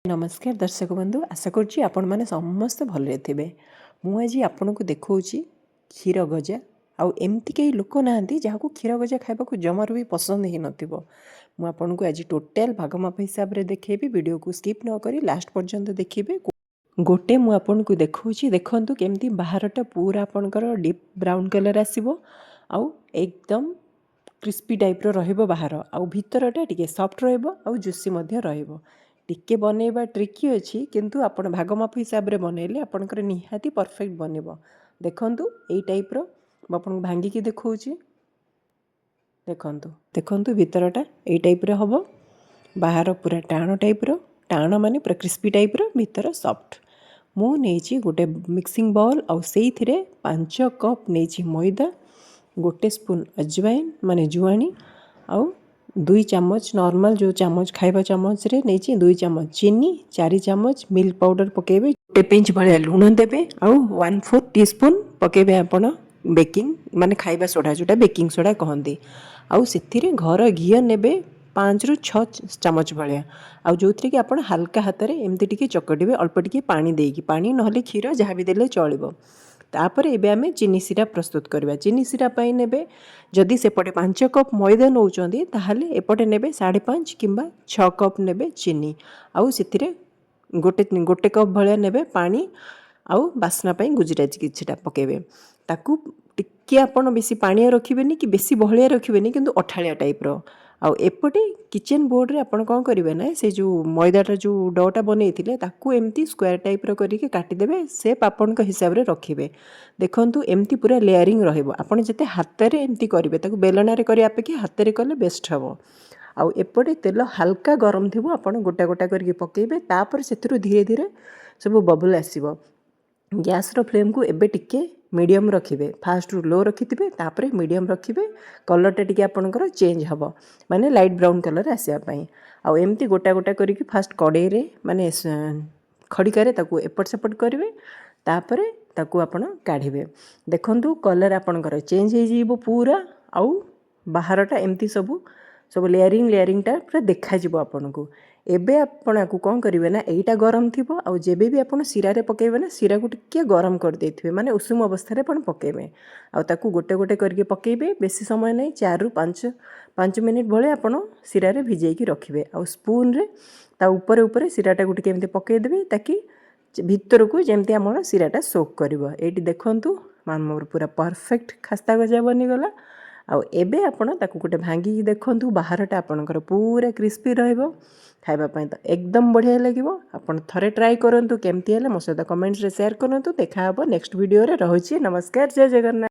नमस्कार दर्शक बंधु आशा करुच्ची आपण मैंने समस्ते भले थे। मुझे आपन को देखा क्षीर गजा आमती कई लोक ना जहाँ को क्षीर गजा खावा जमार भी पसंद ही नपन को आज टोटाल भागमाप हिसाब से देखेबी। वीडियो को स्किप न करी लास्ट पर्यंत देखिए। गोटे मुझे को देखा देखु केमती बाहरटा पूरा आपणकर डीप ब्राउन कलर आसो एकदम क्रिस्पी टाइप रो बाहर आउ भीतरटा टिके सॉफ्ट रूसी टिके बनैबा ट्रिकी अच्छी किंतु आपण भागमाप हिसाब से बनैले आपणकर निहाती परफेक्ट बनब। देखंतु एई टाइप रो आपन भांगिकी देखौची देखंतु देखंतु भीतरटा एई टाइप रो हबो बाहर पूरा टाण टाइप रो टाण माने पूरा क्रिस्पी टाइप रो भीतर सॉफ्ट। मु नेची गोटे मिक्सिंग बाउल आउ सेइथिरे 5 कप नेची मैदा गोटे स्पून अजवाइन माने जुआनी आउ 2 चामच नॉर्मल जो चामच खाइबा चामच रे नहीं 2 चामच चीनी 4 चामच मिल्क पाउडर पकेबे 1 पिंच भाया लुण देबे आउ 1/4 टीस्पून पकेबे आपण बेकिंग माने खाइबा सोडा जोटा बेकिंग सोडा कहंदी आउ सेथिरे घर घी नेबे 5 रु 6 चामच भाया आउ जोथरे कि आपण हल्का हाथ रे एमती टिके चकटिबे अल्प टिके पानी देकी पानी नहले क्षीर जहाँ भी देले चलिबो। तापर एबे आमे चीनी सिरा प्रस्तुत करबा। चीनी सिरा पाई नेबे जदि सेपटे 5 कप मैदा नौचंदी ताहले एपटे नेबे 5.5 किंबा 6 कप नेबे चीनी आउ सेथिरे गोटे कप भलिया नेबे पानी आउ बास्ना पाई गुजराती किछटा पकेबे। ताकू टिके आपण बेसी पानिया रखिबेनी कि बेसी बहलिया रखिबेनी किंतु अठालिया टाइप रो आउ एपटे किचन बोर्ड रे आपण कोन करिवे ना से जो मैदाटा जो डोटा बनैथिले ताकू एमती स्क्वायर टाइप रो करिके काटी देबे शेप आपण को हिसाब रे रखिबे। देखंतु एमती पूरा लेयरिंग रहइबो आपण जते हाथ रे एमती करिवे ताकू बेलना रे करी अपेक्षा हाथ रे कले बेस्ट हबो। आउ एपटे तेल हल्का गरम थिबो आपण गोटा गोटा करिके पकेबे तापर सेथुरु धीरे धीरे सब बबल आसीबो। गैस रो फ्लेम को एबे टिके मीडियम रखिबे फास्ट रु लो रखिथिबे तापर मीडियम रखिबे कलरटा टिके आपणकर चेंज हबो माने लाइट ब्राउन कलर आसीबा पई आउ एमती गोटा गोटा करिके फास्ट कड़ाई रे माने खड़िका रे ताकू एपट सेपट करिवे तापर ताकू आपण काढिबे। देखंतु कलर आपणकर चेंज हे जीवो पूरा आउ बाहरटा एमती सब लेयरिंगटा पूरा देखा जीवो आपनको। एबे आपण को कौन करिवे ना एटा गरम थिबो आउ जेबे भी आपण सिरा रे पकेबे ना सिरा को टिके गरम कर देथिबे माने उषुम अवस्था रे आपण पकेबे आउ ताकू गोटे गोटे करके पकेबे बेसी समय नहीं 4 रु 5 मिनिट भले आपण सिरा रे भिजेई की रखिबे आउ स्पून रे ता ऊपर ऊपर सिराटा को टिके एमते पकेई देबे ताकि भीतर को जेमती हमर सिराटा सोक करिवो। एटी देखंतु मोर पूरा परफेक्ट खस्ता गजा बनी गला आउ एबे आपण ताकू गोटे भांगी देखंतु बाहरटा आपणकर पूरा क्रिस्पी रहइबो खाइबा पई तो एकदम बढ़िया लागिवो। आपण थरे ट्राई करंतु केमती हले मो सहित कमेंट्स रे शेयर करंतु। देखा हबो नेक्स्ट वीडियो रे। रहुची नमस्कार जय जगन्नाथ।